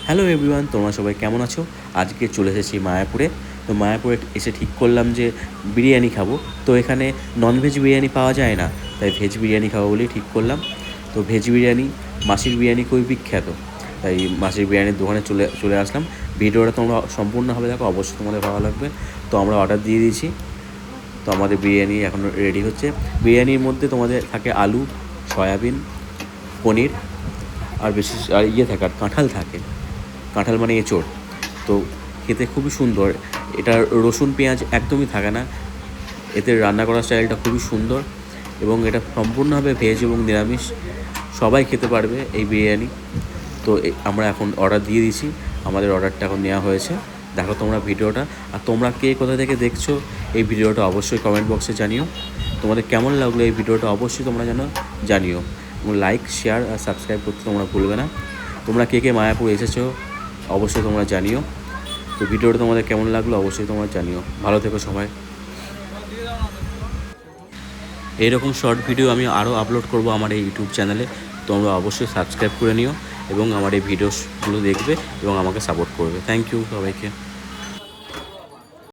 Hello everyone, তোমরা সবাই কেমন আছো? আজকে চলে এসেছি মায়াপুরে। তো মায়াপুরে এসে ঠিক করলাম যে বিরিয়ানি খাবো। তো এখানে ননভেজ বিরিয়ানি পাওয়া যায় না, তাই ভেজ বিরিয়ানি খাবো বলেই ঠিক করলাম। তো ভেজ বিরিয়ানি, মাসির বিরিয়ানি খুবই বিখ্যাত, তাই মাসির বিরিয়ানির দোকানে চলে আসলাম। ভিডিওটা তোমরা সম্পূর্ণভাবে দেখো, অবশ্যই তোমাদের ভালো লাগবে। তো আমরা অর্ডার দিয়ে দিয়েছি। তো আমাদের বিরিয়ানি এখন রেডি হচ্ছে। বিরিয়ানির মধ্যে তোমাদের থাকে আলু, সয়াবিন, পনির, আর বিশেষ আর থাকে, আর কাঁঠাল থাকে। কাঁঠাল মানে এঁচোড়। তো খেতে খুবই সুন্দর। এটা রসুন পেঁয়াজ একদমই থাকে না। এতে রান্না করার স্টাইলটা খুবই সুন্দর, এবং এটা সম্পূর্ণভাবে ভেজ এবং নিরামিষ, সবাই খেতে পারবে এই বিরিয়ানি। তো আমরা এখন অর্ডার দিয়ে দিয়েছি। আমাদের অর্ডারটা এখন নেওয়া হয়েছে। দেখো তোমরা ভিডিওটা। আর তোমরা কে কোথা থেকে দেখছো এই ভিডিওটা অবশ্যই কমেন্ট বক্সে জানিও। তোমাদের কেমন লাগলো এই ভিডিওটা অবশ্যই তোমরা জানিও, এবং লাইক, শেয়ার আর সাবস্ক্রাইব করতে তোমরা ভুলবে না। তোমরা কে কে মায়াপুর এসেছো অবশ্যই তোমরা জানিও। তো ভিডিওটা তোমাদের কেমন লাগলো অবশ্যই তোমরা জানিও। ভালো থেকো সবাই। এইরকম শর্ট ভিডিও আমি আরও আপলোড করব আমার এই ইউটিউব চ্যানেলে। তোমরা অবশ্যই সাবস্ক্রাইব করে নিও এবং আমার এই ভিডিওগুলো দেখবে এবং আমাকে সাপোর্ট করবে। থ্যাংক ইউ সবাইকে।